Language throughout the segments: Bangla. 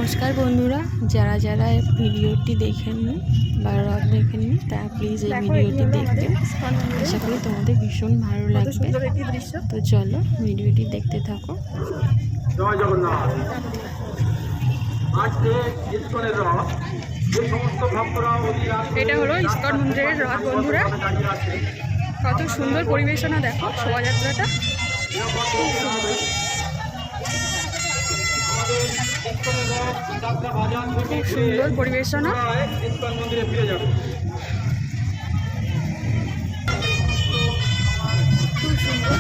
নমস্কার বন্ধুরা, যারা যারা ভিডিওটি দেখেননি বা রথ দেখেননি তারা প্লিজ এই ভিডিওটি দেখবেন। আশা করি তোমাদের ভীষণ ভালো লাগবে। তো চলো ভিডিওটি দেখতে থাকো। জয় জগন্নাথ। আজকে ইস্কনের রথ, যে সমস্ত ভক্তরা এটা হলো ইস্কন মন্দিরের রথ বন্ধুরা। কত সুন্দর পরিবেশনা দেখো, শোভাযাত্রাটা খুব সুন্দর পরিবেশনা। ইস্কন মন্দিরে ফিরে যাবে। খুব সুন্দর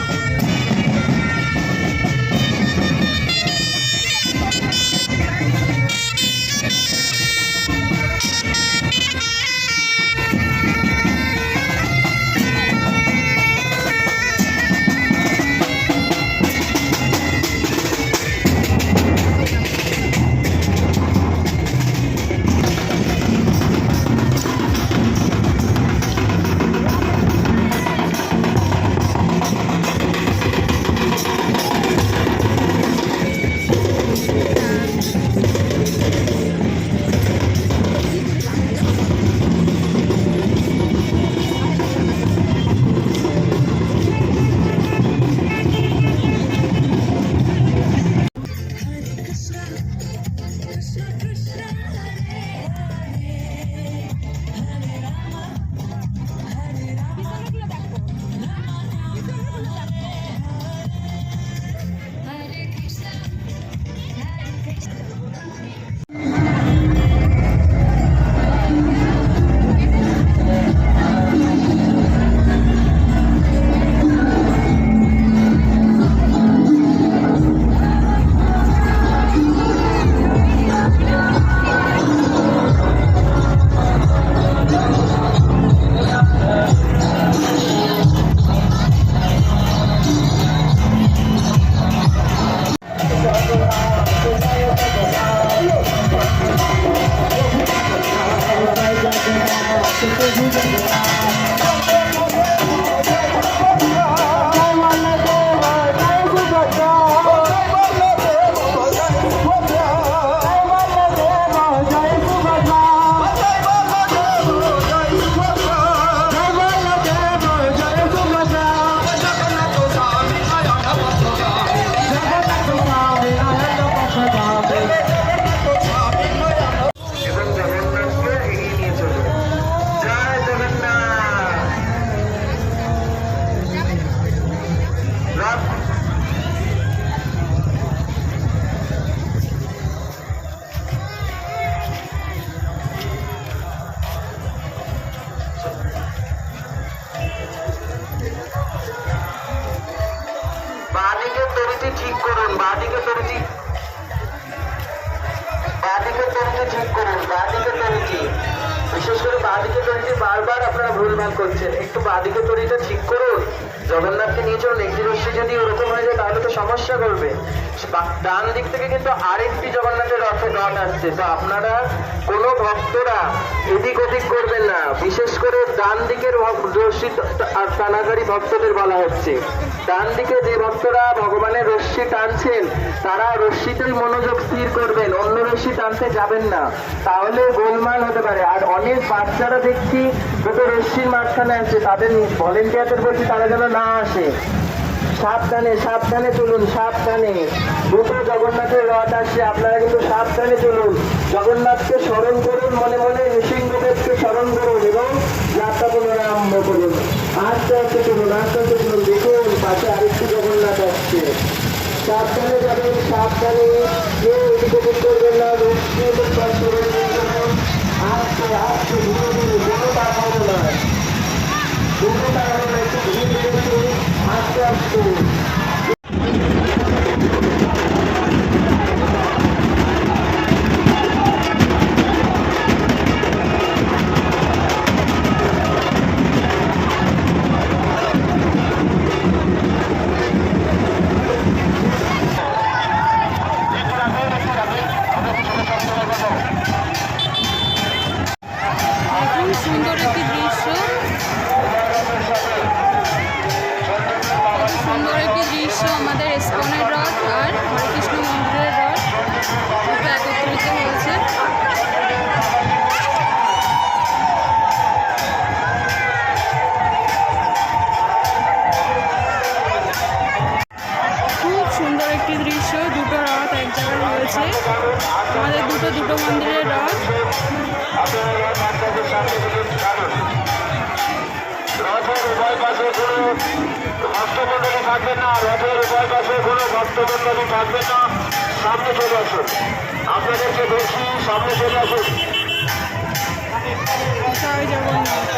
ঠিক করুন, বাঁদিকে তরিটি ঠিক করুন, বাঁদিকে তরিটি, বিশেষ করে বাঁদিকে তরিটি বারবার আপনারা ভুলভাল করছেন। একটু বাঁদিকে তরিটা ঠিক করুন। জগন্নাথকে নিয়ে চলুন। একটি রশ্মি যদি ওরকম হয়ে যায় তাহলে তো সমস্যা করবে। ডান দিক থেকে কিন্তু আরেকটি জগন্নাথের রথ আসছে, তো আপনারা কোনো ভক্তরা এদিক ওদিক করবেন না। বিশেষ করে ডান দিকের রশ্মি আর টানাগাড়ি ভক্তদের বলা হচ্ছে। ডান দিকে যে ভক্তরা ভগবানের রশ্মি টানছেন তারা রশ্মিতেই মনোযোগ স্থির করবেন, অন্য রশ্মি টানতে যাবেন না, তাহলে গোলমাল হতে পারে। আর অনেক বাচ্চারা দেখছি যত রশ্মির মাঝখানে আছে তাদের ভলেন্টিয়ারদের বলছি তারা যেন না আসে। সাবধানে সাবধানে চলুন, সাবধানে। দুটো জগন্নাথের রথ আসছে, আপনারা কিন্তু সাবধানে চলুন। জগন্নাথকে স্মরণ করুন, মনে মনে নৃসিংহদেবকে স্মরণ করুন এবং যাত্রা পুনরারম্ভ করুন। আস্তে আস্তে চলুন, আস্তে আস্তে চলুন। দেখুন পাশে আরেকটি জগন্নাথ আসছে। সাবধানে যাবেন, সাবধানে। কেউ এদিকে ওদিক করবেন না, আস্তে আস্তে ধীরে ধীরে, কোনো তাড়াহুড়ো নয়, কোনো তাড়াহুড়ো নয়, একটু ধীরে ধীরে আস্তে আস্তে। সুন্দর একটি দৃশ্য, সুন্দর একটি আছে আমাদের দুটো মন্দিরের রথ। আপনারা রথ আপনাদের সামনে থেকে টানুন। রথের উভয় পাশে কোনো ভক্তমণ্ডলী থাকবেন না, রথের উভয় পাশে কোনো ভক্তমণ্ডলী থাকবেন না, সামনে চলে আসুন। আপনাদেরকে বেশি সামনে চলে আসুন। জয় জগন্নাথ।